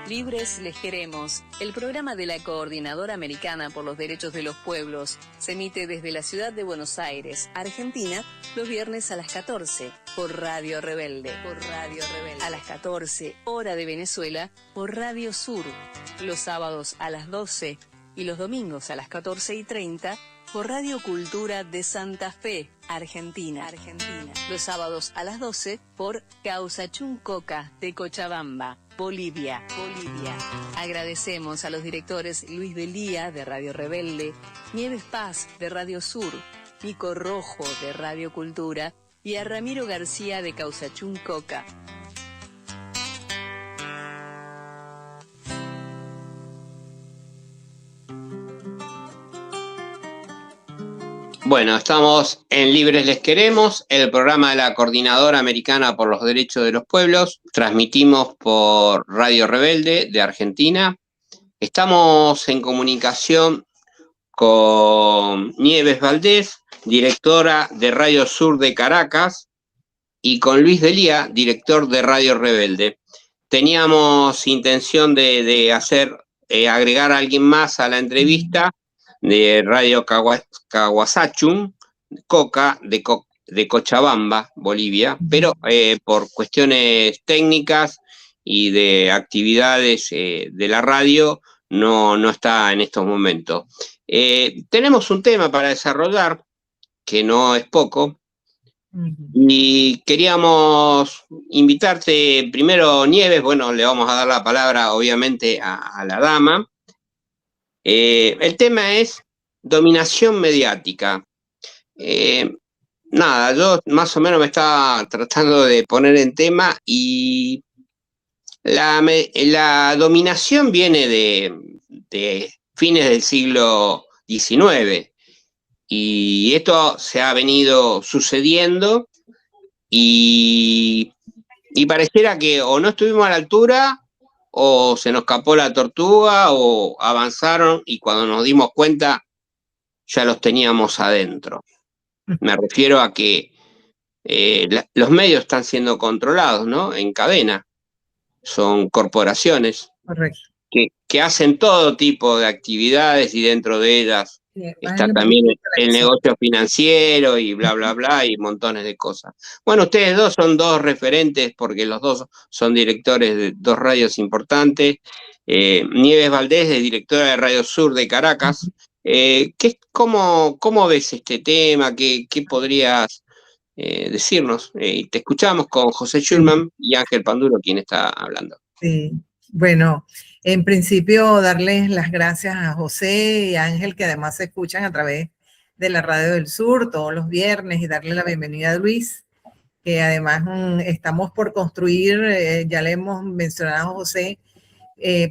Libres les queremos, el programa de la Coordinadora Americana por los Derechos de los Pueblos, se emite desde la ciudad de Buenos Aires, Argentina, los viernes a las 14, por Radio Rebelde. A las 14, hora de Venezuela, por Radio Sur. Los sábados a las 12 y los domingos a las 14:30, por Radio Cultura de Santa Fe, Argentina. Los sábados a las 12 por Causachuncoca de Cochabamba, Bolivia. Agradecemos a los directores Luis Delía de Radio Rebelde, Nieves Paz de Radio Sur, Nico Rojo de Radio Cultura y a Ramiro García de Causachuncoca. Bueno, estamos en Libres les queremos, el programa de la Coordinadora Americana por los Derechos de los Pueblos. Transmitimos por Radio Rebelde de Argentina. Estamos en comunicación con Nieves Valdés, directora de Radio Sur de Caracas, y con Luis Delía, director de Radio Rebelde. Teníamos intención de agregar a alguien más a la entrevista, de Radio Caguasachun, Coca, de Cochabamba, Bolivia, pero por cuestiones técnicas y de actividades de la radio no está en estos momentos. Tenemos un tema para desarrollar, que no es poco, y queríamos invitarte primero, Nieves. Bueno, le vamos a dar la palabra obviamente a la dama. El tema es dominación mediática. Yo más o menos me estaba tratando de poner en tema, y la dominación viene de fines del siglo XIX, y esto se ha venido sucediendo, y pareciera que o no estuvimos a la altura, o se nos escapó la tortuga, o avanzaron y cuando nos dimos cuenta ya los teníamos adentro. Me refiero a que los medios están siendo controlados, ¿no? En cadena. Son corporaciones. Correcto. Que hacen todo tipo de actividades, y dentro de ellas está también el negocio financiero y bla, bla, bla, y montones de cosas. Bueno, ustedes dos son dos referentes, porque los dos son directores de dos radios importantes. Nieves Valdés es directora de Radio Sur de Caracas. ¿Cómo ves este tema? ¿Qué podrías decirnos? Te escuchamos con José Schulman y Ángel Panduro, quien está hablando. Sí, bueno, en principio darles las gracias a José y a Ángel, que además se escuchan a través de la Radio del Sur todos los viernes, y darle la bienvenida a Luis, que además estamos por construir, ya le hemos mencionado a José,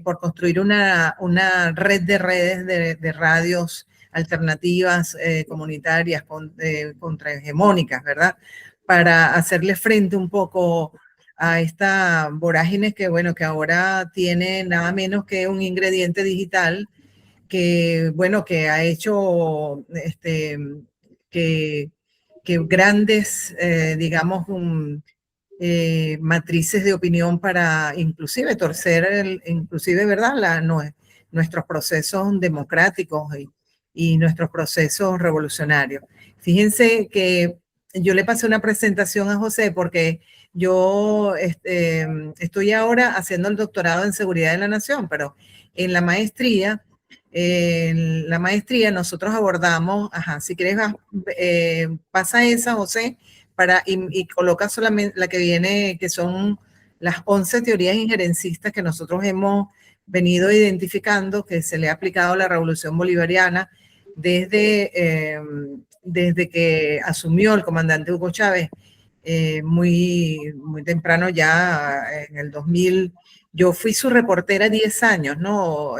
por construir una red de redes de radios alternativas, comunitarias, contrahegemónicas, ¿verdad? Para hacerle frente un poco a esta vorágine que ahora tiene nada menos que un ingrediente digital que ha hecho que grandes, matrices de opinión para inclusive torcer, ¿verdad? Nuestros procesos democráticos y nuestros procesos revolucionarios. Fíjense que yo le pasé una presentación a José porque yo estoy ahora haciendo el doctorado en Seguridad de la Nación, pero en la maestría nosotros abordamos, si quieres, pasa esa, José, y coloca solamente la que viene, que son las 11 teorías injerencistas que nosotros hemos venido identificando, que se le ha aplicado a la Revolución Bolivariana desde que asumió el comandante Hugo Chávez, muy temprano, ya en el 2000. Yo fui su reportera 10 años, ¿no?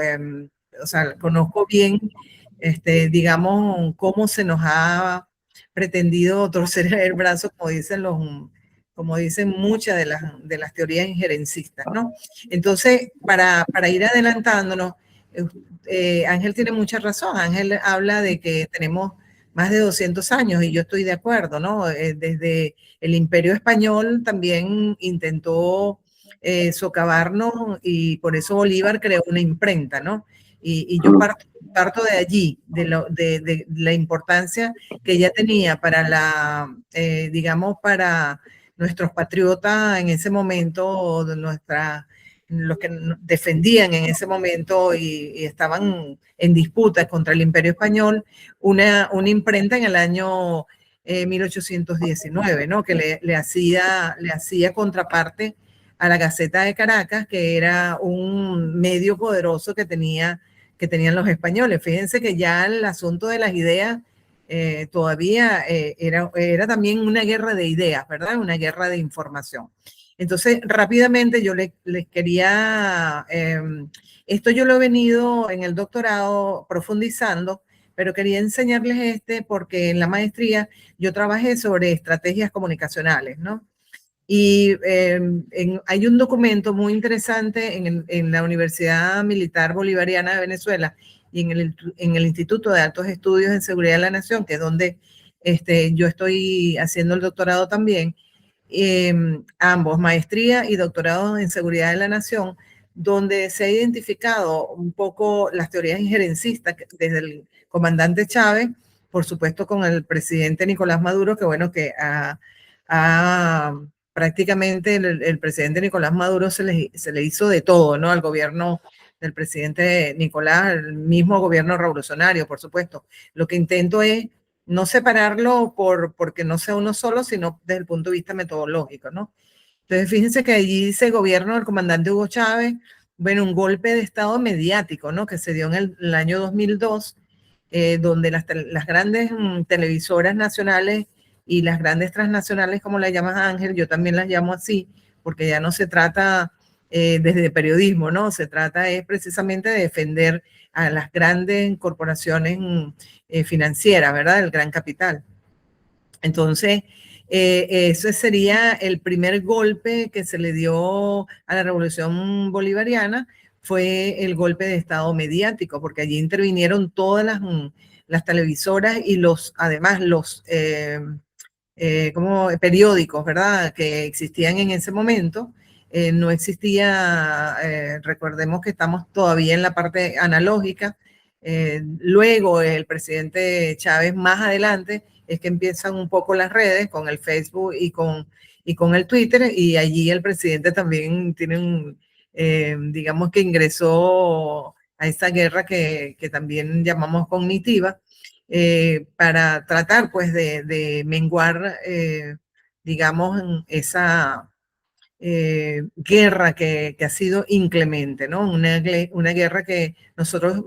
Conozco bien, cómo se nos ha pretendido torcer el brazo, como dicen muchas de las teorías injerencistas, ¿no? Entonces, para ir adelantándonos, Ángel tiene mucha razón. Ángel habla de que tenemos más de 200 años, y yo estoy de acuerdo, ¿no? Desde el Imperio Español también intentó socavarnos, y por eso Bolívar creó una imprenta, ¿no? Y yo parto de allí, de la importancia que ella tenía para digamos, para nuestros patriotas en ese momento, los que defendían en ese momento y estaban en disputa contra el Imperio Español, una imprenta en el año 1819, ¿no? Que le hacía contraparte a la Gaceta de Caracas, que era un medio poderoso que tenían los españoles. Fíjense que ya el asunto de las ideas todavía era también una guerra de ideas, ¿verdad? Una guerra de información. Entonces, rápidamente yo les quería, esto yo lo he venido en el doctorado profundizando, pero quería enseñarles porque en la maestría yo trabajé sobre estrategias comunicacionales, ¿no? Y hay un documento muy interesante en la Universidad Militar Bolivariana de Venezuela y en el Instituto de Altos Estudios en Seguridad de la Nación, que es donde yo estoy haciendo el doctorado también, ambos, maestría y doctorado en Seguridad de la Nación, donde se ha identificado un poco las teorías injerencistas desde el comandante Chávez, por supuesto con el presidente Nicolás Maduro, que bueno, que prácticamente el presidente Nicolás Maduro se le hizo de todo, ¿no? Al gobierno del presidente Nicolás, el mismo gobierno revolucionario, por supuesto. Lo que intento es no separarlo porque no sea uno solo, sino desde el punto de vista metodológico, ¿no? Entonces, fíjense que allí dice gobierno del comandante Hugo Chávez, bueno, un golpe de estado mediático, ¿no? Que se dio en el año 2002, donde las grandes televisoras nacionales y las grandes transnacionales, como la llamas Ángel, yo también las llamo así, porque ya no se trata desde periodismo, ¿no? Se trata precisamente de defender a las grandes corporaciones financieras, ¿verdad? El gran capital. Entonces, ese sería el primer golpe que se le dio a la Revolución Bolivariana, fue el golpe de estado mediático, porque allí intervinieron todas las televisoras y además los como periódicos, ¿verdad? Que existían en ese momento. No existía, recordemos que estamos todavía en la parte analógica. Luego el presidente Chávez más adelante es que empiezan un poco las redes con el Facebook y con el Twitter, y allí el presidente también tiene digamos que ingresó a esa guerra que también llamamos cognitiva, para tratar pues de menguar, digamos, esa guerra que ha sido inclemente, ¿no? Una guerra que nosotros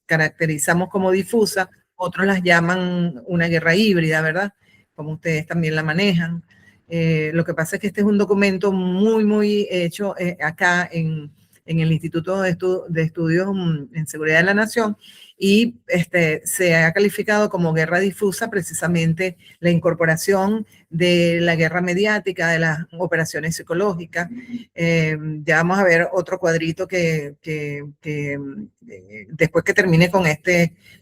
caracterizamos como difusa, otros las llaman una guerra híbrida, ¿verdad? Como ustedes también la manejan. Lo que pasa es que este es un documento muy hecho acá en el Instituto de Estudios en Seguridad de la Nación, y se ha calificado como guerra difusa precisamente la incorporación de la guerra mediática, de las operaciones psicológicas. Ya vamos a ver otro cuadrito que después que termine con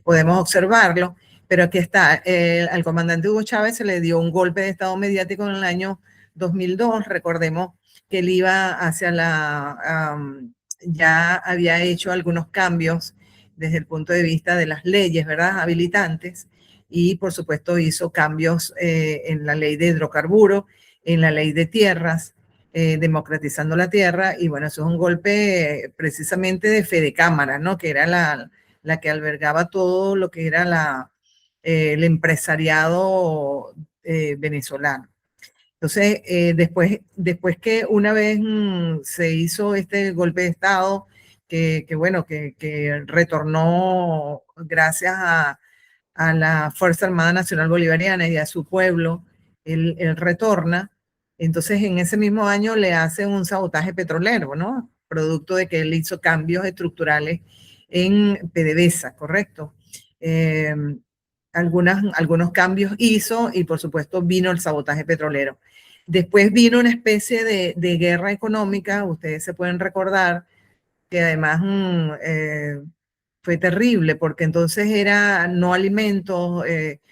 podemos observarlo, pero aquí está, al comandante Hugo Chávez se le dio un golpe de estado mediático en el año 2002, recordemos que él iba hacia ya había hecho algunos cambios desde el punto de vista de las leyes, ¿verdad?, habilitantes, y por supuesto hizo cambios en la ley de hidrocarburos, en la ley de tierras, democratizando la tierra, y bueno, eso es un golpe precisamente de Fede Cámara, ¿no?, que era la que albergaba todo lo que era el empresariado venezolano. Entonces, después que una vez se hizo este golpe de Estado, bueno, que retornó gracias a la Fuerza Armada Nacional Bolivariana y a su pueblo, él retorna. Entonces, en ese mismo año le hacen un sabotaje petrolero, ¿no? Producto de que él hizo cambios estructurales en PDVSA, ¿correcto? Algunos cambios hizo, y por supuesto vino el sabotaje petrolero. Después vino una especie de guerra económica, ustedes se pueden recordar, que además fue terrible, porque entonces era no alimentos,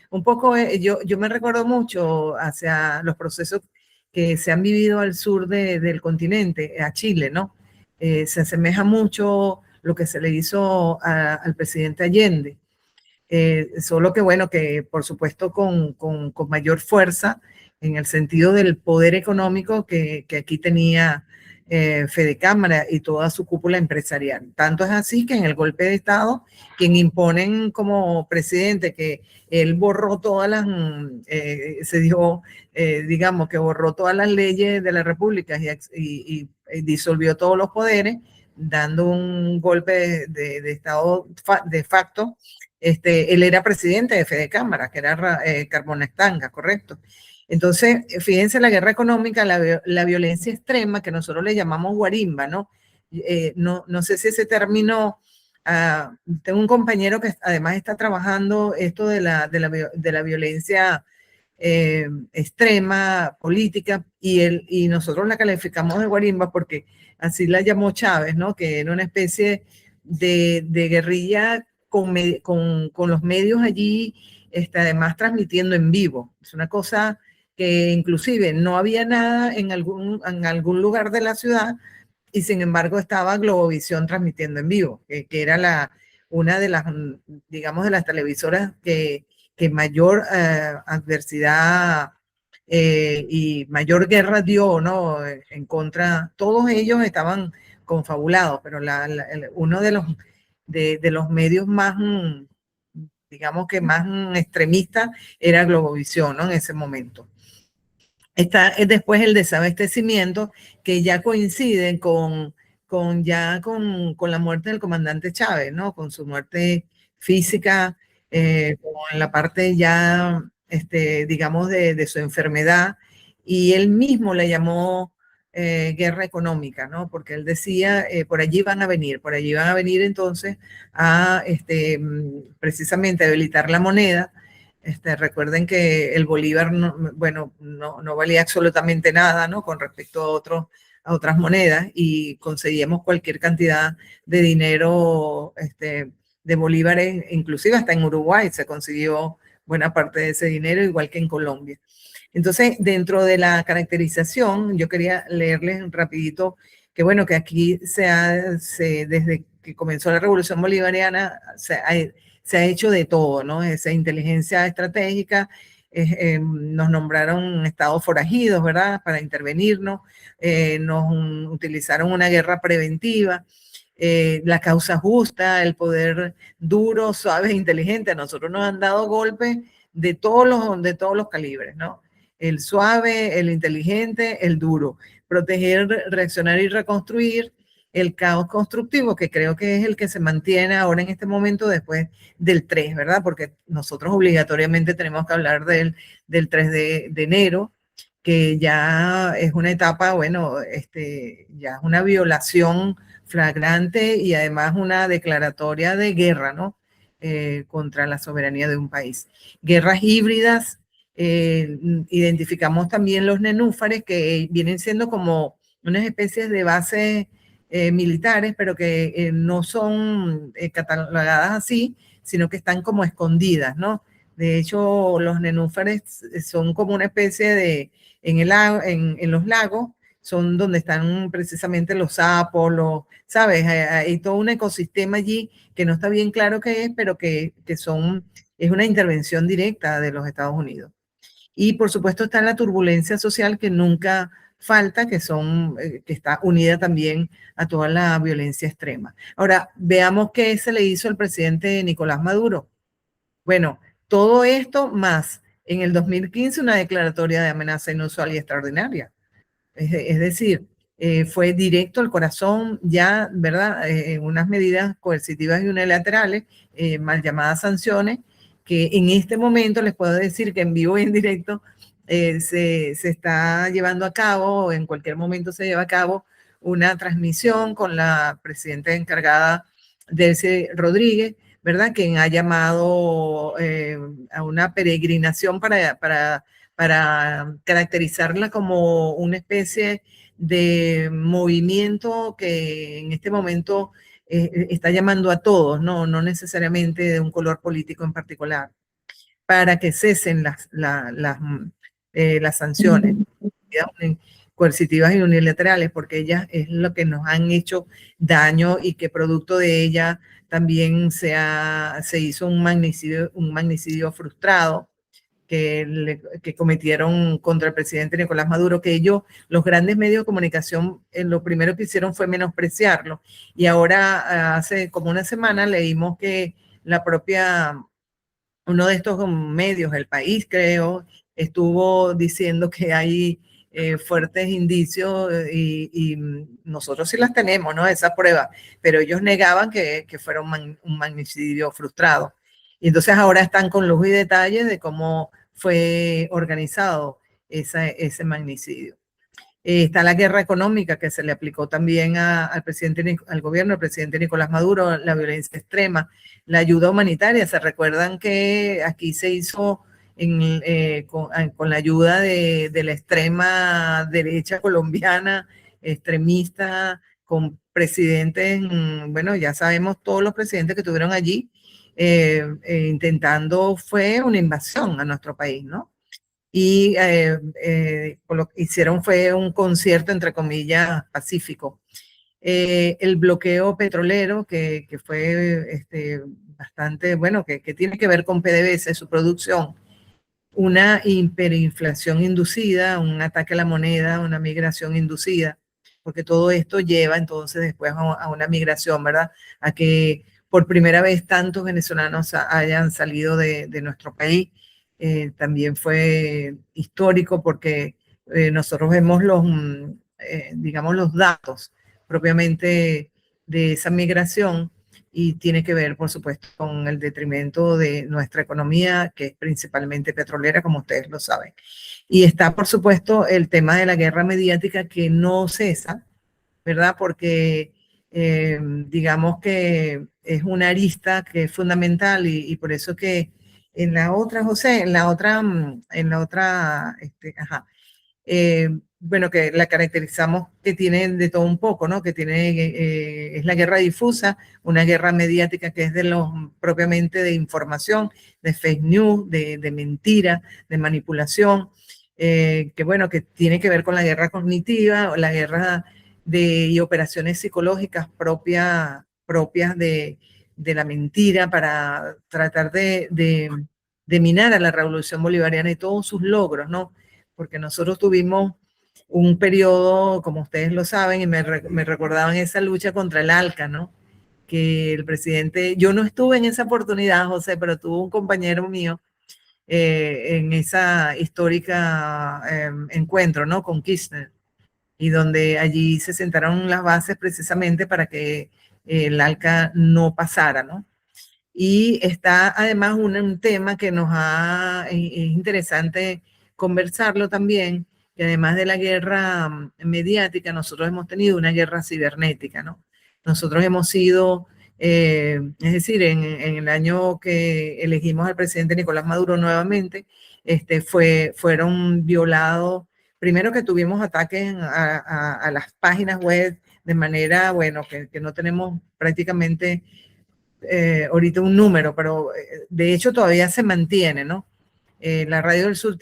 un poco, yo me recuerdo mucho hacia los procesos que se han vivido al sur del continente, a Chile, ¿no? Se asemeja mucho lo que se le hizo al presidente Allende. Solo que bueno, que por supuesto con mayor fuerza en el sentido del poder económico que aquí tenía Fede Cámara y toda su cúpula empresarial. Tanto es así que en el golpe de Estado, quien imponen como presidente que él borró todas las, digamos que borró todas las leyes de la República y disolvió todos los poderes, dando un golpe de Estado de facto. Él era presidente de Fede Cámara, que era Carbona Estanga, correcto. Entonces, fíjense la guerra económica, la violencia extrema, que nosotros le llamamos guarimba, ¿no? No sé si ese término, tengo un compañero que además está trabajando esto de la violencia extrema, política, y nosotros la calificamos de guarimba porque así la llamó Chávez, ¿no? Que era una especie de guerrilla con los medios allí, además transmitiendo en vivo. Es una cosa que inclusive no había nada en algún lugar de la ciudad y sin embargo estaba Globovisión transmitiendo en vivo, que era una de las, digamos, de las televisoras que mayor adversidad y mayor guerra dio, ¿no? En contra, todos ellos estaban confabulados, pero uno de los medios más, digamos que más extremistas era Globovisión, ¿no? En ese momento. Está después el desabastecimiento, que ya coincide con la muerte del comandante Chávez, ¿no? Con su muerte física, con la parte ya, digamos, de su enfermedad, y él mismo le llamó guerra económica, ¿no? Porque él decía, por allí van a venir entonces a, precisamente, debilitar la moneda. Recuerden que el bolívar, no valía absolutamente nada, ¿no? Con respecto a otras monedas, y conseguíamos cualquier cantidad de dinero, de bolívares, inclusive hasta en Uruguay se consiguió buena parte de ese dinero, igual que en Colombia. Entonces, dentro de la caracterización, yo quería leerles rapidito que bueno, que aquí desde que comenzó la Revolución Bolivariana se ha hecho de todo, ¿no? Esa inteligencia estratégica, nos nombraron estados forajidos, ¿verdad? Para intervenirnos, nos utilizaron una guerra preventiva, la causa justa, el poder duro, suave e inteligente. A nosotros nos han dado golpes de todos los calibres, ¿no? El suave, el inteligente, el duro. Proteger, reaccionar y reconstruir. El caos constructivo, que creo que es el que se mantiene ahora en este momento después del 3, ¿verdad? Porque nosotros obligatoriamente tenemos que hablar del 3 de enero, que ya es una etapa, bueno, ya es una violación flagrante y además una declaratoria de guerra, ¿no? Contra la soberanía de un país. Guerras híbridas, identificamos también los nenúfares, que vienen siendo como unas especies de bases militares, pero que no son catalogadas así, sino que están como escondidas, ¿no? De hecho, los nenúfares son como una especie en los lagos, son donde están precisamente los sapos, ¿sabes? Hay todo un ecosistema allí que no está bien claro qué es, pero es una intervención directa de los Estados Unidos. Y por supuesto está la turbulencia social que nunca falta, que está unida también a toda la violencia extrema. Ahora, veamos qué se le hizo al presidente Nicolás Maduro. Bueno, todo esto más en el 2015 una declaratoria de amenaza inusual y extraordinaria. Es decir, fue directo al corazón ya, ¿verdad? Unas medidas coercitivas y unilaterales, mal llamadas sanciones, que en este momento les puedo decir que en vivo y en directo se está llevando a cabo, o en cualquier momento se lleva a cabo, una transmisión con la presidenta encargada, Delcy Rodríguez, ¿verdad? Quien ha llamado a una peregrinación para caracterizarla como una especie de movimiento que en este momento está llamando a todos, no necesariamente de un color político en particular, para que cesen las sanciones. coercitivas y unilaterales, porque ellas es lo que nos han hecho daño y que producto de ella también se hizo un magnicidio frustrado que cometieron contra el presidente Nicolás Maduro, que ellos, los grandes medios de comunicación, lo primero que hicieron fue menospreciarlo. Y ahora, hace como una semana, leímos que uno de estos medios, El País, creo, estuvo diciendo que hay fuertes indicios y nosotros sí las tenemos, ¿no? Esas pruebas, pero ellos negaban que fuera un magnicidio frustrado. Y entonces ahora están con lujo y detalle de cómo fue organizado ese magnicidio. Está la guerra económica que se le aplicó también al gobierno del presidente Nicolás Maduro, la violencia extrema, la ayuda humanitaria. Se recuerdan que aquí se hizo con la ayuda de la extrema derecha colombiana, extremista, con presidentes, bueno, ya sabemos todos los presidentes que tuvieron allí, intentando, fue una invasión a nuestro país, ¿no? Y lo que hicieron fue un concierto, entre comillas, pacífico. El bloqueo petrolero, que fue bastante, bueno, que tiene que ver con PDVSA, su producción, una hiperinflación inducida, un ataque a la moneda, una migración inducida, porque todo esto lleva entonces después a una migración, ¿verdad? A que por primera vez tantos venezolanos hayan salido de nuestro país. También fue histórico porque nosotros vemos digamos, los datos propiamente de esa migración y tiene que ver, por supuesto, con el detrimento de nuestra economía, que es principalmente petrolera, como ustedes lo saben. Y está, por supuesto, el tema de la guerra mediática que no cesa, ¿verdad? Porque digamos que es una arista que es fundamental y por eso que en la otra, José, bueno, que la caracterizamos que tiene de todo un poco, ¿no? Que tiene, es la guerra difusa, una guerra mediática que es propiamente de información, de fake news, de mentira, de manipulación, que bueno, que tiene que ver con la guerra cognitiva, o la guerra y operaciones psicológicas propias de la mentira para tratar de minar a la revolución bolivariana y todos sus logros, ¿no? Porque nosotros tuvimos un periodo, como ustedes lo saben, y me recordaban esa lucha contra el ALCA, ¿no? Que el presidente, yo no estuve en esa oportunidad, José, pero tuvo un compañero mío en esa histórica encuentro, ¿no? Con Kirchner, y donde allí se sentaron las bases precisamente para que el ALCA no pasara, ¿no? Y está además un tema que es interesante conversarlo también, que además de la guerra mediática, nosotros hemos tenido una guerra cibernética, ¿no? Nosotros hemos sido, es decir, en el año que elegimos al presidente Nicolás Maduro nuevamente, fueron violados, primero que tuvimos ataques a las páginas web de manera, bueno, que no tenemos prácticamente ahorita un número, pero de hecho todavía se mantiene, ¿no? La Radio del Sur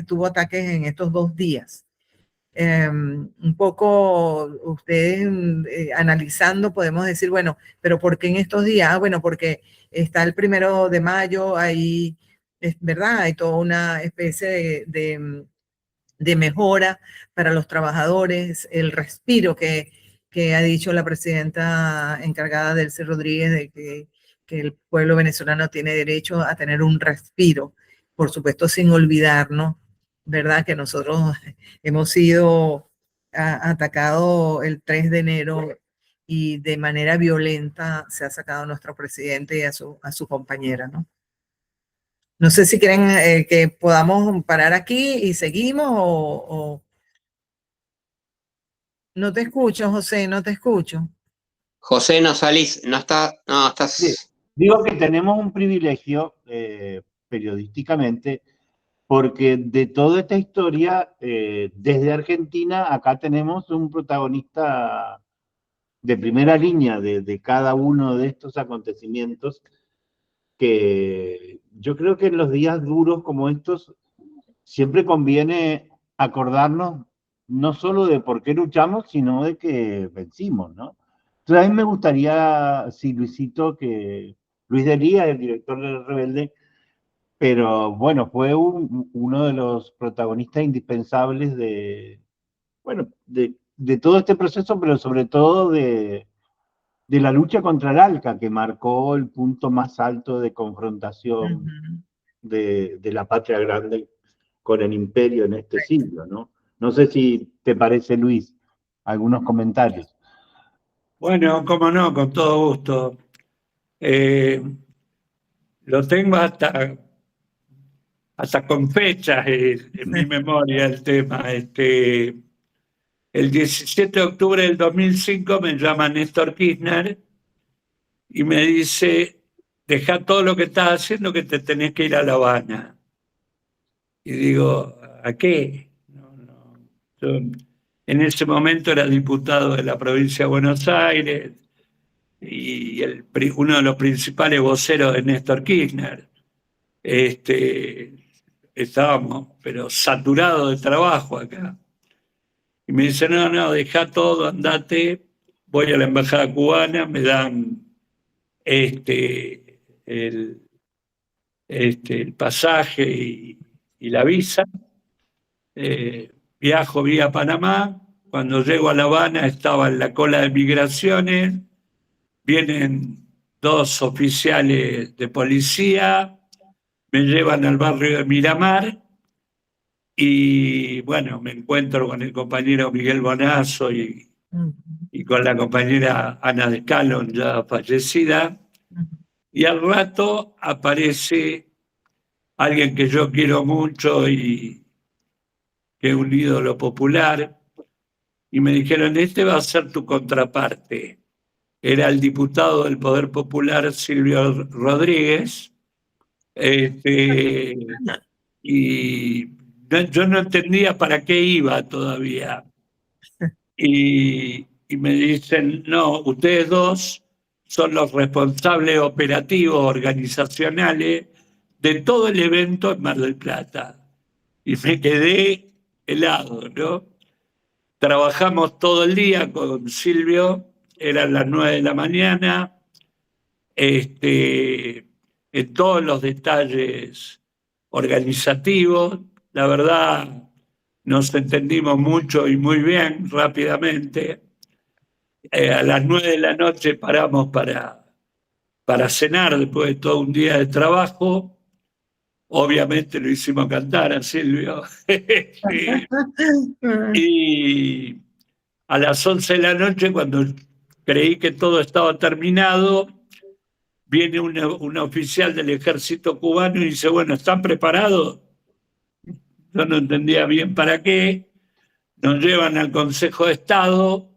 tuvo ataques en estos 2 días. Un poco ustedes analizando podemos decir, bueno, pero ¿por qué en estos días? Ah, bueno, porque está el 1 de mayo, ahí, es verdad, hay toda una especie de mejora para los trabajadores, el respiro que ha dicho la presidenta encargada Delcy Rodríguez de que el pueblo venezolano tiene derecho a tener un respiro, por supuesto sin olvidarnos, ¿verdad? Que nosotros hemos sido atacados el 3 de enero y de manera violenta se ha sacado a nuestro presidente y a su compañera, ¿no? No sé si quieren que podamos parar aquí y seguimos o... No te escucho, José, no te escucho. José, no salís, no estás. Sí, digo que tenemos un privilegio periodísticamente, porque de toda esta historia, desde Argentina, acá tenemos un protagonista de primera línea de cada uno de estos acontecimientos, que yo creo que en los días duros como estos siempre conviene acordarnos no solo de por qué luchamos, sino de que vencimos, ¿no? Entonces a mí me gustaría, sí, Luisito, que Luis Delía, el director de Rebelde, pero bueno, fue uno de los protagonistas indispensables bueno, de todo este proceso, pero sobre todo de la lucha contra el ALCA, que marcó el punto más alto de confrontación de la patria grande con el imperio en este siglo, ¿no? No sé si te parece, Luis, algunos comentarios. Bueno, cómo no, con todo gusto. Lo tengo hasta con fechas en mi memoria el tema. El 17 de octubre del 2005 me llama Néstor Kirchner y me dice, deja todo lo que estás haciendo que te tenés que ir a La Habana. Y digo, ¿a qué? No. Yo en ese momento era diputado de la provincia de Buenos Aires y uno de los principales voceros de Néstor Kirchner. Estábamos, pero saturados de trabajo acá. Y me dice, no, deja todo, andate, voy a la embajada cubana, me dan el pasaje y la visa. Viajo vía Panamá. Cuando llego a La Habana estaba en la cola de migraciones, vienen dos oficiales de policía, me llevan al barrio de Miramar y bueno, me encuentro con el compañero Miguel Bonazo y con la compañera Ana de Calon, ya fallecida, y al rato aparece alguien que yo quiero mucho y que es un ídolo popular, y me dijeron, este va a ser tu contraparte. Era el diputado del Poder Popular Silvio Rodríguez, y yo no entendía para qué iba todavía. Y me dicen, no, ustedes dos son los responsables operativos, organizacionales de todo el evento en Mar del Plata. Y me quedé helado, ¿no? Trabajamos todo el día con Silvio, eran las 9 de la mañana, en todos los detalles organizativos. La verdad, nos entendimos mucho y muy bien rápidamente. A las 9 de la noche paramos para cenar después de todo un día de trabajo. Obviamente lo hicimos cantar a Silvio. Y a las 11 de la noche, cuando creí que todo estaba terminado, viene un oficial del ejército cubano y dice, bueno, ¿están preparados? Yo no entendía bien para qué. Nos llevan al Consejo de Estado.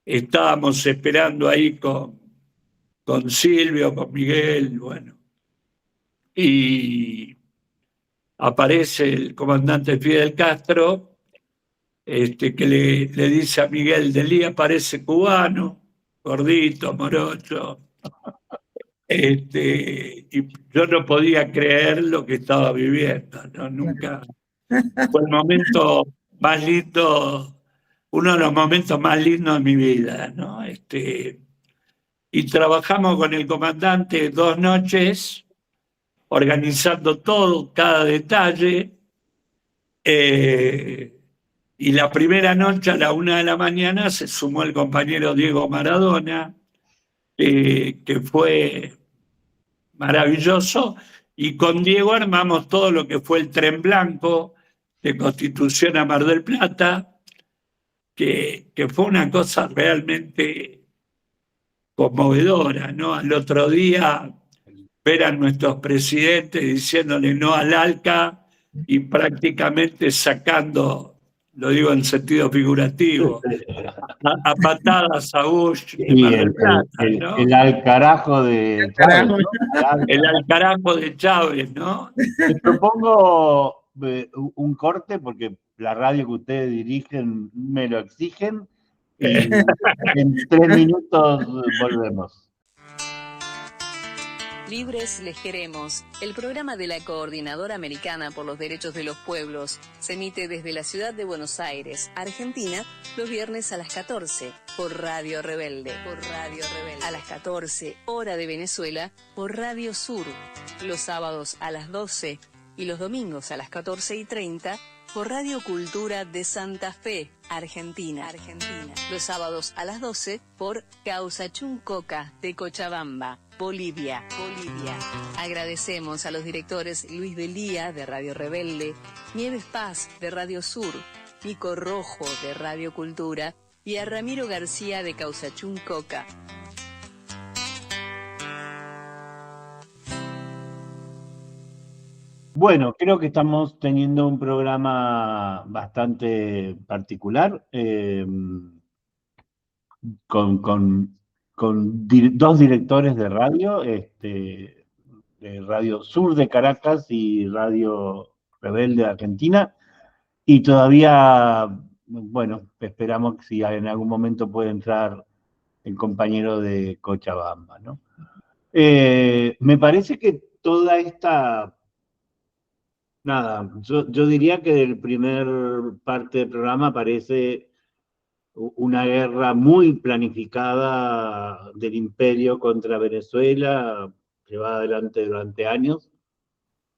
Estábamos esperando ahí con Silvio, con Miguel, bueno. Y aparece el comandante Fidel Castro, que le dice a Miguel, Delía parece cubano, gordito, morocho. Y yo no podía creer lo que estaba viviendo, ¿no? Nunca. Fue el momento más lindo, uno de los momentos más lindos de mi vida, ¿no? Y trabajamos con el comandante 2 noches, organizando todo, cada detalle. Y la primera noche, a la 1 de la mañana, se sumó el compañero Diego Maradona, que fue maravilloso, y con Diego armamos todo lo que fue el tren blanco de Constitución a Mar del Plata, que fue una cosa realmente conmovedora, ¿no? Al otro día ver a nuestros presidentes diciéndole no al ALCA y prácticamente sacando, lo digo en sentido figurativo, a patadas a Bush en Mar del Plata, ¿no? El alcarajo de Chávez, ¿no? El alcarajo de Chávez, ¿no? Te propongo un corte porque la radio que ustedes dirigen me lo exigen y en 3 minutos volvemos. Libres les queremos. El programa de la Coordinadora Americana por los Derechos de los Pueblos se emite desde la ciudad de Buenos Aires, Argentina, los viernes a las 14 por Radio Rebelde. A las 14, hora de Venezuela, por Radio Sur. Los sábados a las 12 y los domingos a las 14:30 por Radio Cultura de Santa Fe, Argentina. Los sábados a las 12 por Causachuncoca de Cochabamba, Bolivia. Agradecemos a los directores Luis Belía de Radio Rebelde, Nieves Paz de Radio Sur, Nico Rojo de Radio Cultura y a Ramiro García de Causachuncoca. Bueno, creo que estamos teniendo un programa bastante particular, con dos directores de radio, de Radio Sur de Caracas y Radio Rebelde de Argentina, y todavía, bueno, esperamos que si en algún momento puede entrar el compañero de Cochabamba, ¿no? Me parece que toda esta... Nada, yo diría que del primer parte del programa parece una guerra muy planificada del imperio contra Venezuela, llevada adelante durante años,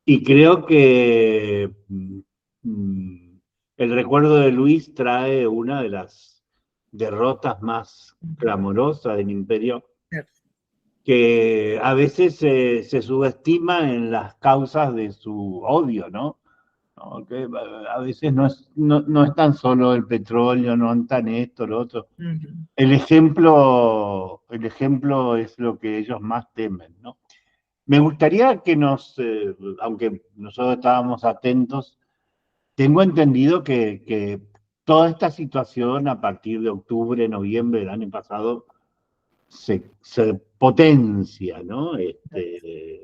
y creo que el recuerdo de Luis trae una de las derrotas más clamorosas del imperio, que a veces se subestima en las causas de su odio, ¿no? Que a veces no es tan solo el petróleo, no es tan esto, lo otro. El ejemplo es lo que ellos más temen, ¿no? Me gustaría que aunque nosotros estábamos atentos, tengo entendido que toda esta situación a partir de octubre, noviembre del año pasado, se potencia, ¿no?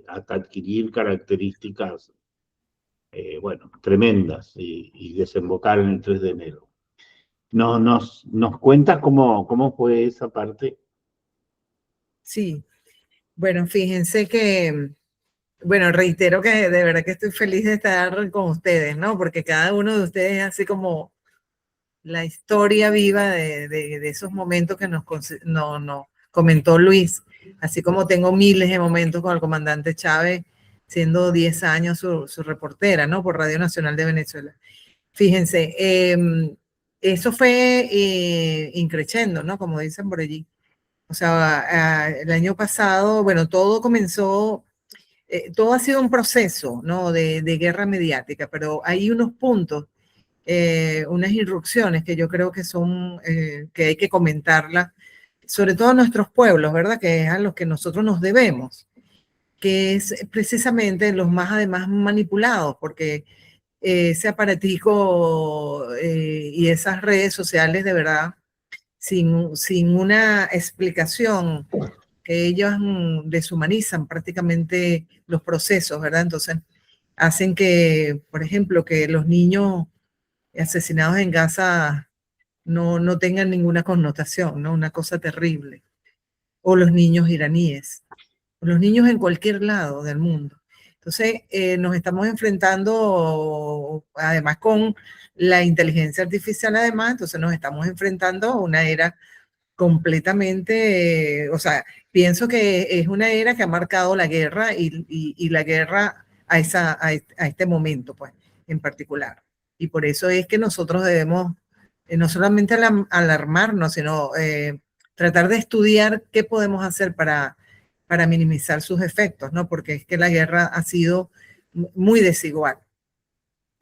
Hasta adquirir características, bueno, tremendas y desembocar en el 3 de enero. ¿Nos cuentas cómo fue esa parte? Sí, bueno, fíjense que, bueno, reitero que de verdad que estoy feliz de estar con ustedes, ¿no? Porque cada uno de ustedes es así como la historia viva de esos momentos que nos comentó Luis, así como tengo miles de momentos con el comandante Chávez, siendo 10 años su reportera, ¿no? Por Radio Nacional de Venezuela. Fíjense, eso fue increciendo, ¿no? Como dicen por allí. O sea, el año pasado, bueno, todo comenzó, todo ha sido un proceso, ¿no? De guerra mediática, pero hay unos puntos, unas irrupciones que yo creo que son, que hay que comentarlas, sobre todo a nuestros pueblos, ¿verdad? Que es a los que nosotros nos debemos, que es precisamente los más además manipulados, porque ese aparatico y esas redes sociales, de verdad, sin una explicación, que ellos deshumanizan prácticamente los procesos, ¿verdad? Entonces, hacen que, por ejemplo, que los niños asesinados en Gaza no tengan ninguna connotación, ¿no? Una cosa terrible. O los niños iraníes, o los niños en cualquier lado del mundo. Entonces, nos estamos enfrentando, además con la inteligencia artificial, además, entonces nos estamos enfrentando a una era completamente, o sea, pienso que es una era que ha marcado la guerra y la guerra a este momento, pues, en particular. Y por eso es que nosotros debemos no solamente alarmarnos, sino tratar de estudiar qué podemos hacer para minimizar sus efectos, ¿no? Porque es que la guerra ha sido muy desigual.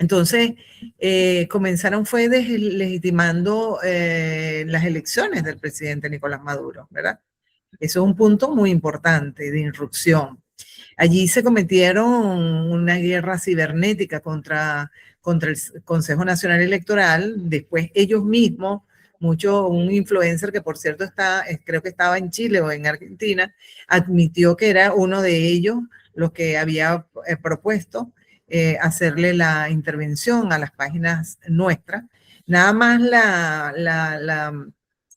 Entonces, fue deslegitimando las elecciones del presidente Nicolás Maduro, ¿verdad? Eso es un punto muy importante de irrupción. Allí se cometieron una guerra cibernética contra el Consejo Nacional Electoral. Después ellos mismos, un influencer que por cierto creo que estaba en Chile o en Argentina, admitió que era uno de ellos los que había propuesto hacerle la intervención a las páginas nuestras. Nada más la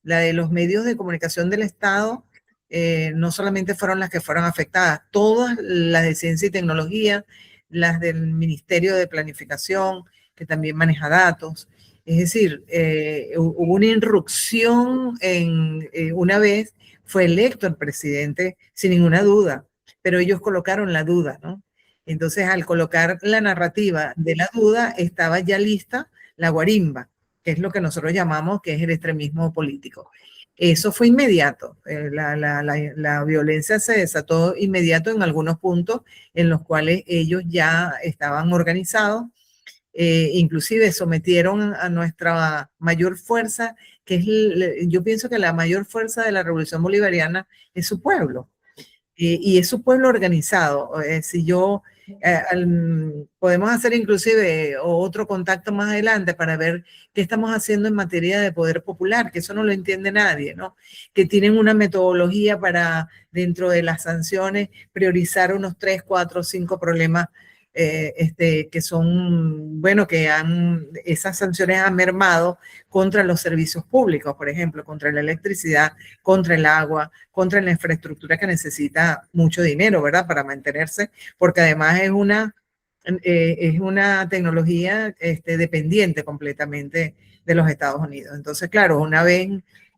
de los medios de comunicación del Estado no solamente fueron las que fueron afectadas, todas las de ciencia y tecnología, las del Ministerio de Planificación, que también maneja datos. Es decir, hubo una irrupción una vez fue electo el presidente sin ninguna duda, pero ellos colocaron la duda, ¿no? Entonces, al colocar la narrativa de la duda, estaba ya lista la guarimba, que es lo que nosotros llamamos que es el extremismo político. Eso fue inmediato. La violencia se desató inmediato en algunos puntos en los cuales ellos ya estaban organizados. Inclusive sometieron a nuestra mayor fuerza, que es, yo pienso que la mayor fuerza de la Revolución Bolivariana es su pueblo. Y es su pueblo organizado. Si yo, podemos hacer inclusive otro contacto más adelante para ver qué estamos haciendo en materia de poder popular, que eso no lo entiende nadie, ¿no? Que tienen una metodología para, dentro de las sanciones, priorizar unos 3, 4, 5 problemas que son, bueno, esas sanciones han mermado contra los servicios públicos, por ejemplo, contra la electricidad, contra el agua, contra la infraestructura que necesita mucho dinero, ¿verdad? Para mantenerse, porque además es una tecnología dependiente completamente de los Estados Unidos. Entonces, claro, una vez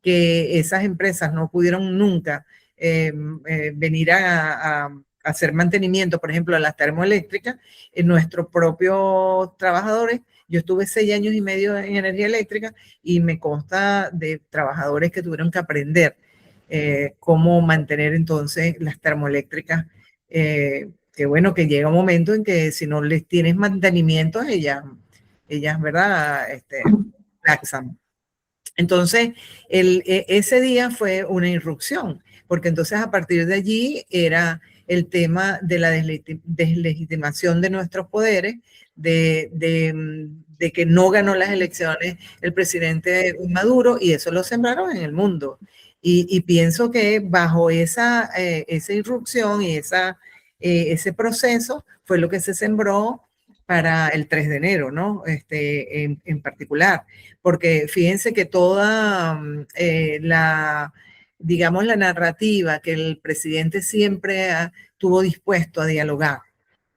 que esas empresas no pudieron nunca venir a hacer mantenimiento, por ejemplo, a las termoeléctricas, en nuestros propios trabajadores. Yo estuve 6 años y medio en energía eléctrica y me consta de trabajadores que tuvieron que aprender cómo mantener entonces las termoeléctricas, que bueno, que llega un momento en que si no les tienes mantenimiento, ellas ¿verdad? Laxan. Entonces, ese día fue una irrupción, porque entonces a partir de allí era el tema de la deslegitimación de nuestros poderes, de que no ganó las elecciones el presidente Maduro, y eso lo sembraron en el mundo. Y pienso que bajo esa irrupción y ese proceso fue lo que se sembró para el 3 de enero, ¿no? En particular, porque fíjense que toda digamos, la narrativa que el presidente siempre estuvo dispuesto a dialogar,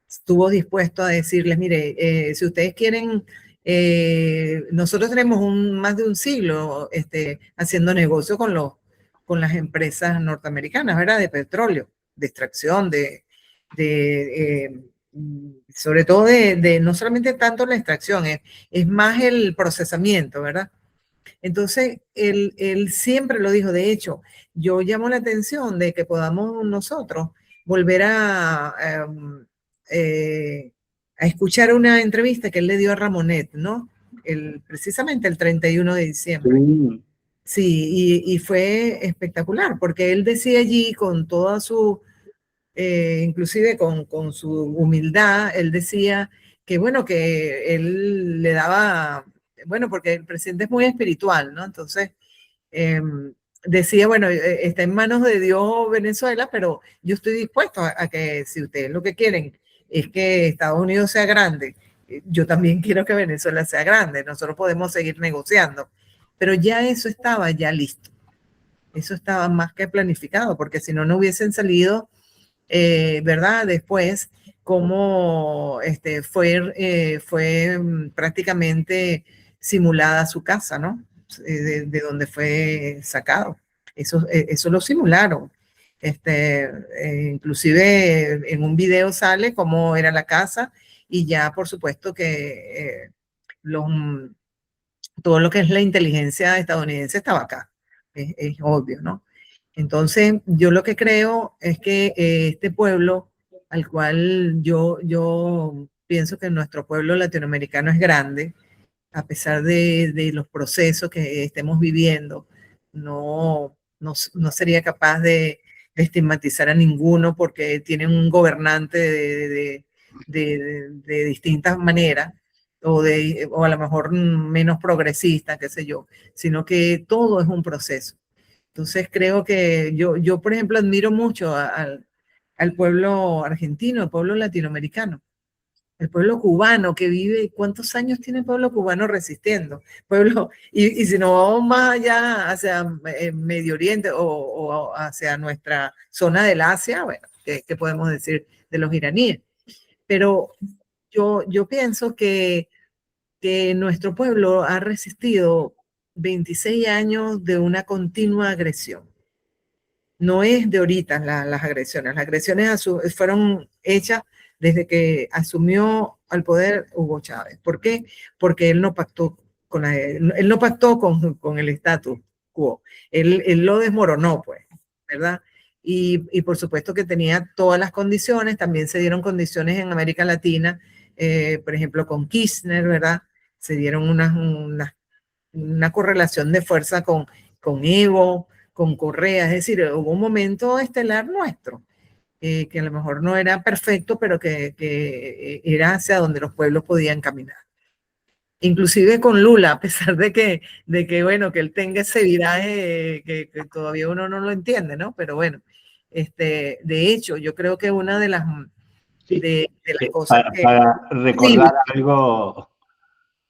estuvo dispuesto a decirles, mire, si ustedes quieren, nosotros tenemos más de un siglo haciendo negocio con las empresas norteamericanas, ¿verdad? De petróleo, de extracción, sobre todo no solamente tanto la extracción, es más el procesamiento, ¿verdad? Entonces, él siempre lo dijo. De hecho, yo llamo la atención de que podamos nosotros volver a escuchar una entrevista que él le dio a Ramonet, ¿no? Precisamente el 31 de diciembre. Sí, y fue espectacular, porque él decía allí con toda su, inclusive con su humildad, él decía que, bueno, que él le daba, bueno, porque el presidente es muy espiritual, ¿no? Entonces, decía, bueno, está en manos de Dios Venezuela, pero yo estoy dispuesto a que si ustedes lo que quieren es que Estados Unidos sea grande, yo también quiero que Venezuela sea grande, nosotros podemos seguir negociando, pero ya eso estaba ya listo, eso estaba más que planificado, porque si no, no hubiesen salido, ¿verdad? Después, como fue prácticamente simulada su casa, ¿no? De donde fue sacado. Eso lo simularon. Inclusive en un video sale cómo era la casa y ya por supuesto que todo lo que es la inteligencia estadounidense estaba acá. Es obvio, ¿no? Entonces, yo lo que creo es que este pueblo, al cual yo pienso que nuestro pueblo latinoamericano es grande, a pesar de los procesos que estemos viviendo, no sería capaz de estigmatizar a ninguno porque tienen un gobernante de distintas maneras, o a lo mejor menos progresista, qué sé yo, sino que todo es un proceso. Entonces creo que yo por ejemplo, admiro mucho al pueblo argentino, al pueblo latinoamericano, El pueblo cubano que vive, ¿cuántos años tiene el pueblo cubano resistiendo? Y si nos vamos más allá hacia Medio Oriente o hacia nuestra zona del Asia, bueno, ¿qué podemos decir de los iraníes? Pero yo pienso que nuestro pueblo ha resistido 26 años de una continua agresión. No es de ahorita las agresiones. Las agresiones fueron hechas desde que asumió al poder Hugo Chávez. ¿Por qué? Porque él no pactó con el status quo. Él lo desmoronó, pues, ¿verdad? Y por supuesto que tenía todas las condiciones. También se dieron condiciones en América Latina, por ejemplo, con Kirchner, ¿verdad? Se dieron una correlación de fuerza con Evo, con Correa, es decir, hubo un momento estelar nuestro, que a lo mejor no era perfecto, pero que era hacia donde los pueblos podían caminar. Inclusive con Lula, a pesar de que bueno, que él tenga ese viraje que todavía uno no lo entiende, ¿no? Pero bueno, de hecho, yo creo que una de las, de las cosas para recordar algo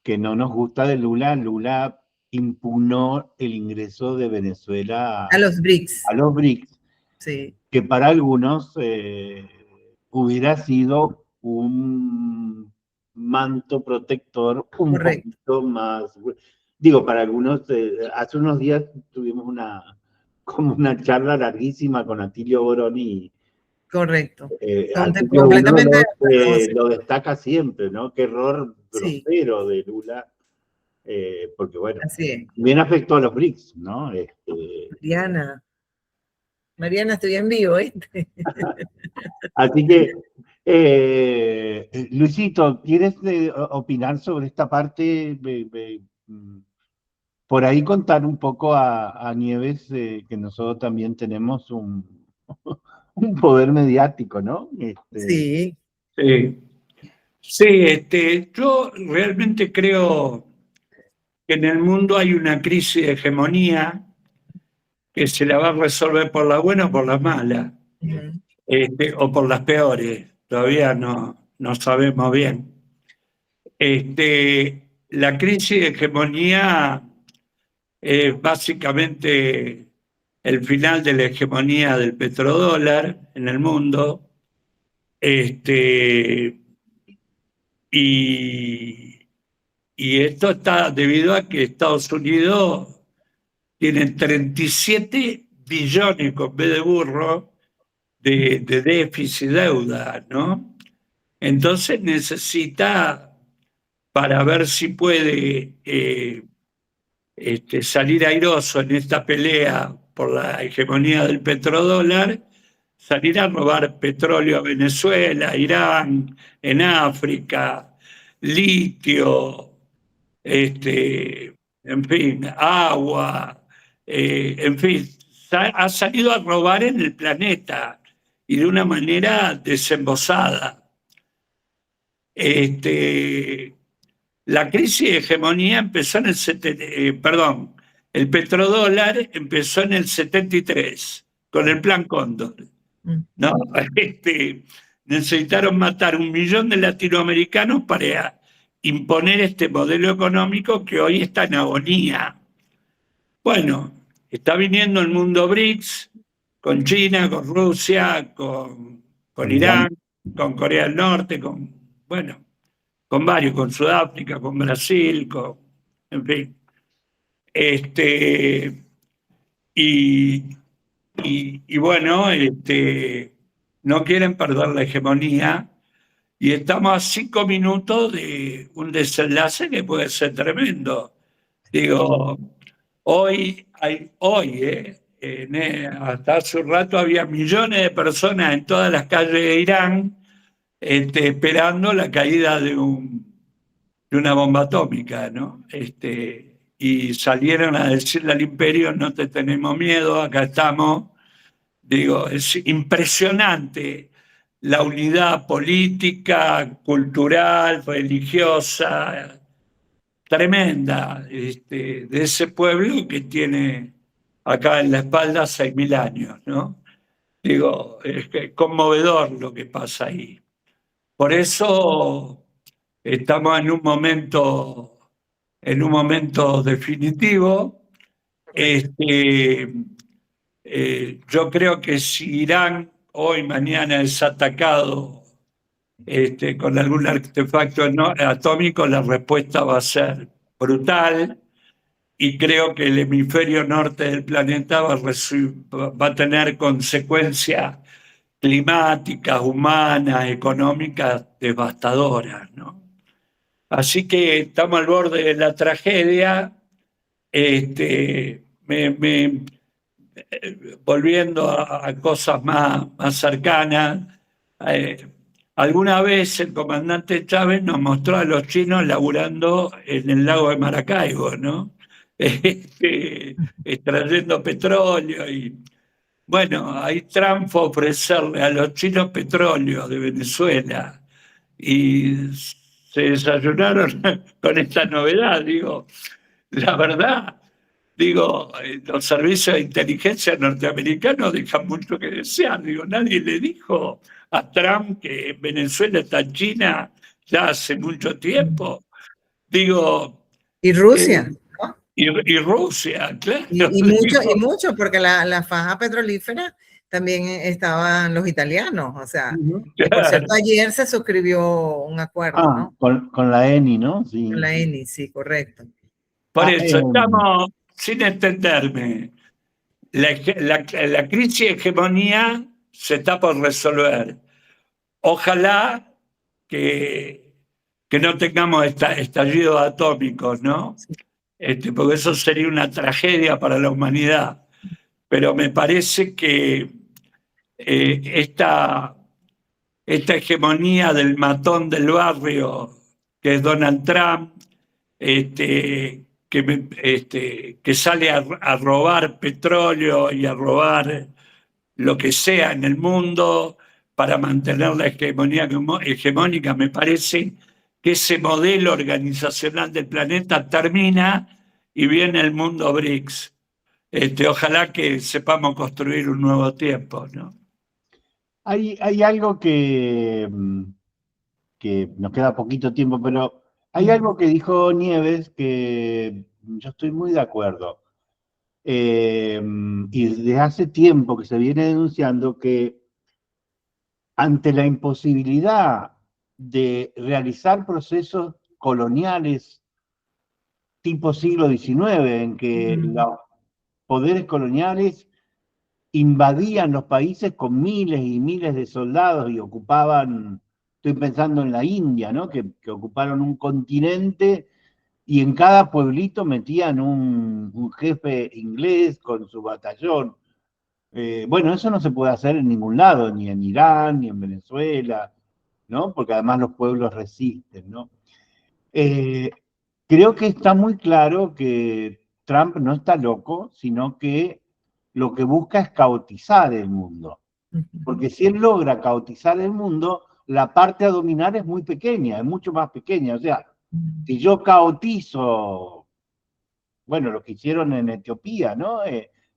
que no nos gusta de Lula, Lula impugnó el ingreso de Venezuela a los BRICS. A los BRICS, sí. Que para algunos hubiera sido un manto protector un Correcto. poquito más. Digo, para algunos, hace unos días tuvimos como una charla larguísima con Atilio Boroni. Correcto. Atilio Completamente lo destaca siempre, ¿no? Qué error grosero de Lula. Porque bueno, bien afectó a los BRICS, ¿no? Mariana, estoy en vivo, ¿eh? Así que, Luisito, ¿quieres opinar sobre esta parte? Por ahí contar un poco a Nieves que nosotros también tenemos un poder mediático, ¿no? Sí. Sí, yo realmente creo que en el mundo hay una crisis de hegemonía que se la va a resolver por la buena o por la mala, o por las peores, todavía no sabemos bien. La crisis de hegemonía es básicamente el final de la hegemonía del petrodólar en el mundo, y esto está debido a que Estados Unidos tiene 37 billones con B de burro de déficit deuda, ¿no? Entonces necesita, para ver si puede salir airoso en esta pelea por la hegemonía del petrodólar, salir a robar petróleo a Venezuela, Irán, en África, litio, en fin, agua, en fin, ha salido a robar en el planeta y de una manera desembosada. La crisis de hegemonía empezó en el petrodólar empezó en el 73 con el Plan Cóndor, ¿no? Necesitaron matar 1 millón de latinoamericanos para imponer este modelo económico que hoy está en agonía. Bueno, está viniendo el mundo BRICS, con China, con Rusia, con Irán, con Corea del Norte, con varios, con Sudáfrica, con Brasil, en fin. Y bueno, no quieren perder la hegemonía y estamos a 5 minutos de un desenlace que puede ser tremendo. Digo, hasta hace un rato había millones de personas en todas las calles de Irán esperando la caída de una bomba atómica, ¿no? Y salieron a decirle al imperio: no te tenemos miedo, acá estamos. Digo, es impresionante la unidad política, cultural, religiosa, tremenda de ese pueblo que tiene acá en la espalda 6.000 años, ¿no? Digo, es conmovedor lo que pasa ahí. Por eso estamos en un momento definitivo. Yo creo que si Irán hoy, mañana es atacado con algún artefacto atómico, la respuesta va a ser brutal, y creo que el hemisferio norte del planeta va a tener consecuencias climáticas, humanas, económicas devastadoras, ¿no? Así que estamos al borde de la tragedia. Volviendo a cosas más cercanas, eh, alguna vez el comandante Chávez nos mostró a los chinos laburando en el lago de Maracaibo, ¿no? Extrayendo petróleo. Y bueno, ahí Trump fue a ofrecerle a los chinos petróleo de Venezuela y se desayunaron con esta novedad. Digo, la verdad, digo, los servicios de inteligencia norteamericanos dejan mucho que desear. Digo, nadie le dijo a Trump que Venezuela está en China ya hace mucho tiempo. Digo, Y Rusia, ¿no? y Rusia, claro. Y mucho, porque la faja petrolífera también estaban los italianos, o sea, que por cierto ayer se suscribió un acuerdo, ¿no? Con la ENI, ¿no? Sí. Con la ENI, sí, correcto. Por eso estamos, sin entenderme, la crisis de hegemonía se está por resolver. Ojalá que no tengamos estallidos atómicos, ¿no? Porque eso sería una tragedia para la humanidad. Pero me parece que esta hegemonía del matón del barrio, que es Donald Trump, que sale a robar petróleo y a robar lo que sea en el mundo para mantener la hegemonía hegemónica, me parece que ese modelo organizacional del planeta termina y viene el mundo BRICS. Ojalá que sepamos construir un nuevo tiempo, ¿no? Hay algo que nos queda poquito tiempo, pero hay algo que dijo Nieves que yo estoy muy de acuerdo. Y desde hace tiempo que se viene denunciando que ante la imposibilidad de realizar procesos coloniales tipo siglo XIX, en que los poderes coloniales invadían los países con miles y miles de soldados y ocupaban, estoy pensando en la India, ¿no? Que ocuparon un continente y en cada pueblito metían un jefe inglés con su batallón. Bueno, eso no se puede hacer en ningún lado, ni en Irán, ni en Venezuela, ¿no? Porque además los pueblos resisten, ¿no? Creo que está muy claro que Trump no está loco, sino que lo que busca es caotizar el mundo. Porque si él logra caotizar el mundo, la parte a dominar es muy pequeña, es mucho más pequeña. O sea, si yo caotizo, bueno, lo que hicieron en Etiopía, ¿no?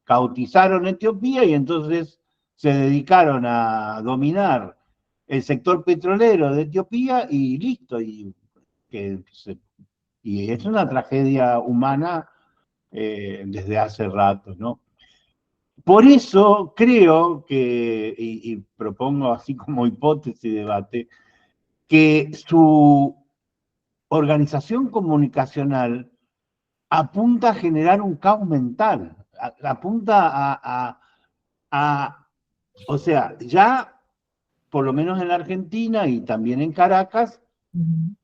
Caotizaron Etiopía y entonces se dedicaron a dominar el sector petrolero de Etiopía y listo. Y es una tragedia humana desde hace rato, ¿no? Por eso creo que, y propongo así como hipótesis de debate, que su organización comunicacional apunta a generar un caos mental, apunta o sea, ya por lo menos en la Argentina y también en Caracas,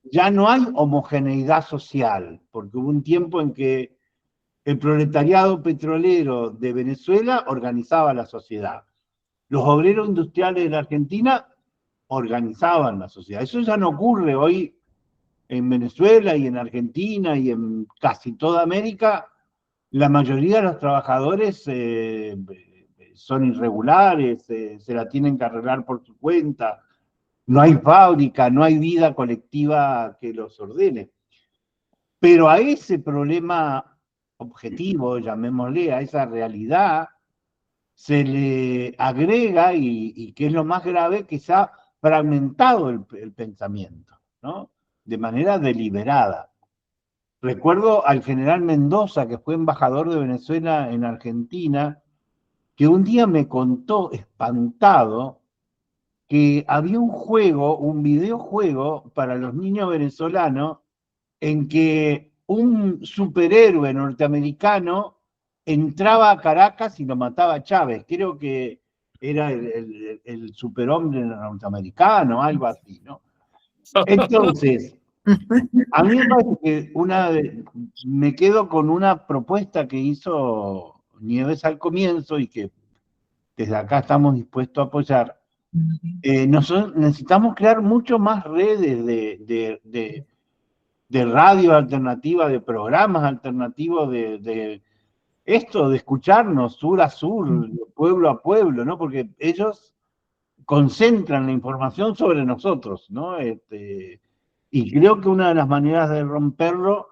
ya no hay homogeneidad social, porque hubo un tiempo en que el proletariado petrolero de Venezuela organizaba la sociedad. Los obreros industriales de la Argentina organizaban la sociedad. Eso ya no ocurre hoy en Venezuela y en Argentina y en casi toda América. La mayoría de los trabajadores son irregulares, se la tienen que arreglar por su cuenta. No hay fábrica, no hay vida colectiva que los ordene. Pero a ese problema objetivo, llamémosle, a esa realidad, se le agrega, y que es lo más grave, quizá fragmentado el pensamiento, ¿no? De manera deliberada. Recuerdo al general Mendoza, que fue embajador de Venezuela en Argentina, que un día me contó, espantado, que había un juego, un videojuego para los niños venezolanos, en que un superhéroe norteamericano entraba a Caracas y lo mataba a Chávez. Creo que era el superhombre norteamericano, algo así, ¿no? Entonces, a mí me parece que me quedo con una propuesta que hizo Nieves al comienzo y que desde acá estamos dispuestos a apoyar. Nosotros necesitamos crear mucho más redes de radio alternativa, de programas alternativos, de escucharnos sur a sur, pueblo a pueblo, ¿no? Porque ellos concentran la información sobre nosotros, ¿no? Y creo que una de las maneras de romperlo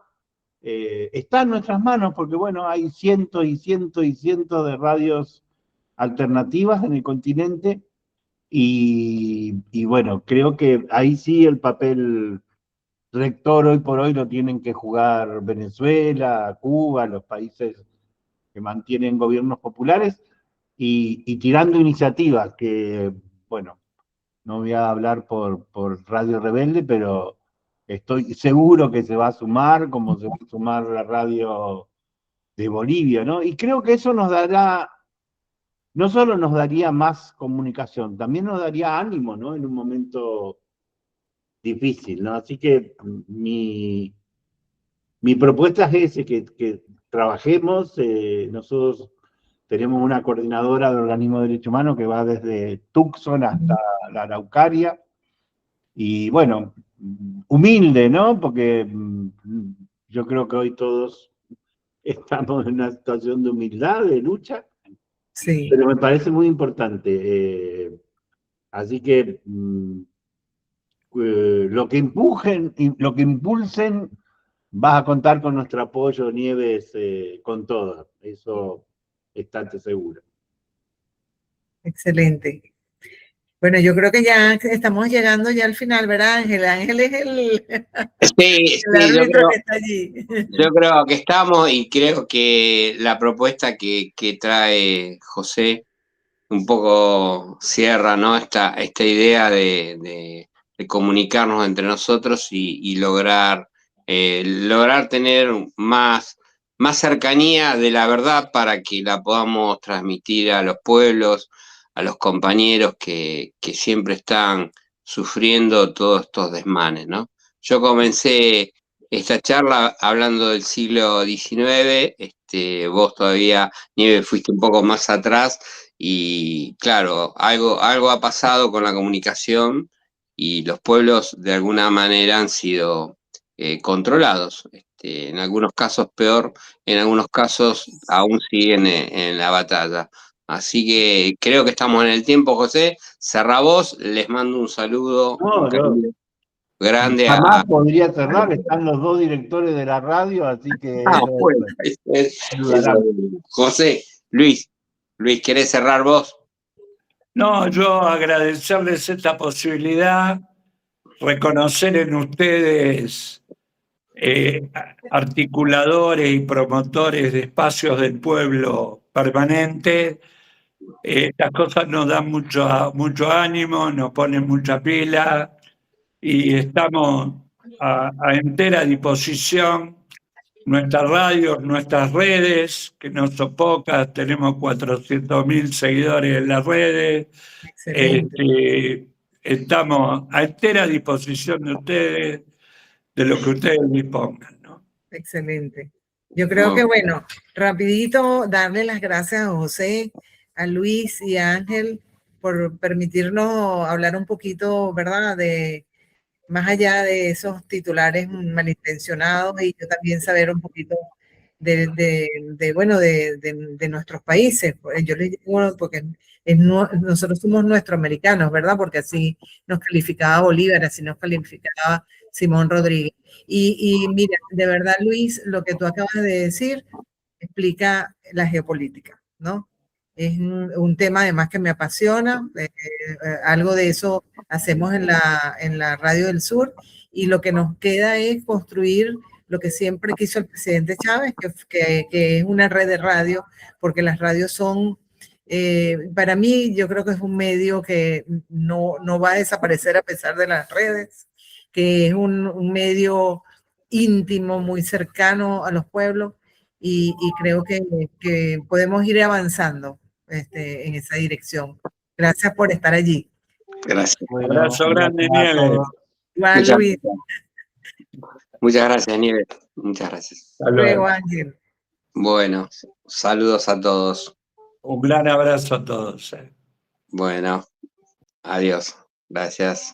está en nuestras manos, porque bueno, hay cientos y cientos y cientos de radios alternativas en el continente, y bueno, creo que ahí sí el papel rector hoy por hoy lo tienen que jugar Venezuela, Cuba, los países que mantienen gobiernos populares, y tirando iniciativas que, bueno, no voy a hablar por Radio Rebelde, pero estoy seguro que se va a sumar, como se va a sumar la radio de Bolivia, ¿no? Y creo que eso nos dará, no solo nos daría más comunicación, también nos daría ánimo, ¿no? En un momento difícil, ¿no? Así que mi propuesta es ese, que trabajemos. Nosotros tenemos una coordinadora de organismos de derechos humanos que va desde Tucson hasta la Araucaria, y bueno, humilde, ¿no? Porque yo creo que hoy todos estamos en una situación de humildad, de lucha, Sí. pero me parece muy importante. Así que lo que empujen y lo que impulsen, vas a contar con nuestro apoyo, Nieves, con todo. Eso estate seguro. Excelente. Bueno, yo creo que ya estamos llegando ya al final, ¿verdad, Ángel? Ángel es Sí, el sí, árbitro que está allí. yo creo que estamos, y creo que la propuesta que trae José un poco cierra, ¿no? Esta idea de comunicarnos entre nosotros y lograr tener más cercanía de la verdad para que la podamos transmitir a los pueblos, a los compañeros que siempre están sufriendo todos estos desmanes, ¿no? Yo comencé esta charla hablando del siglo XIX, vos todavía, Nieve, fuiste un poco más atrás. Y claro, algo ha pasado con la comunicación, y los pueblos de alguna manera han sido controlados. En algunos casos peor, en algunos casos aún siguen en la batalla. Así que creo que estamos en el tiempo, José. Cerrá vos, les mando un saludo, un cariño grande Jamás podría cerrar, están los dos directores de la radio, así que bueno, José, Luis, ¿querés cerrar vos? No, yo agradecerles esta posibilidad, reconocer en ustedes articuladores y promotores de espacios del pueblo permanente. Estas cosas nos dan mucho ánimo, nos ponen mucha pila, y estamos a entera disposición. Nuestras radios, nuestras redes, que no son pocas, tenemos 400.000 seguidores en las redes. Estamos a entera disposición de ustedes, de lo que ustedes dispongan, ¿no? Excelente. Yo creo que, bueno, rapidito darle las gracias a José, a Luis y a Ángel por permitirnos hablar un poquito, ¿verdad?, de más allá de esos titulares malintencionados, y yo también saber un poquito de nuestros países. Yo les digo, porque nosotros somos nuestroamericanos, ¿verdad? Porque así nos calificaba Bolívar, así nos calificaba Simón Rodríguez. Y mira, de verdad, Luis, lo que tú acabas de decir explica la geopolítica, ¿no? es un tema además que me apasiona, algo de eso hacemos en la Radio del Sur, y lo que nos queda es construir lo que siempre quiso el presidente Chávez, que es una red de radio, porque las radios son, para mí, yo creo que es un medio que no va a desaparecer a pesar de las redes, que es un medio íntimo, muy cercano a los pueblos, y creo que podemos ir avanzando en esa dirección. Gracias por estar allí. Gracias. Un abrazo grande, Nieves. Igual, Luis. Muchas gracias, Nieves. Muchas gracias. Hasta Luego, luego. Ángel. Bueno, saludos a todos. Un gran abrazo a todos. Bueno, adiós. Gracias.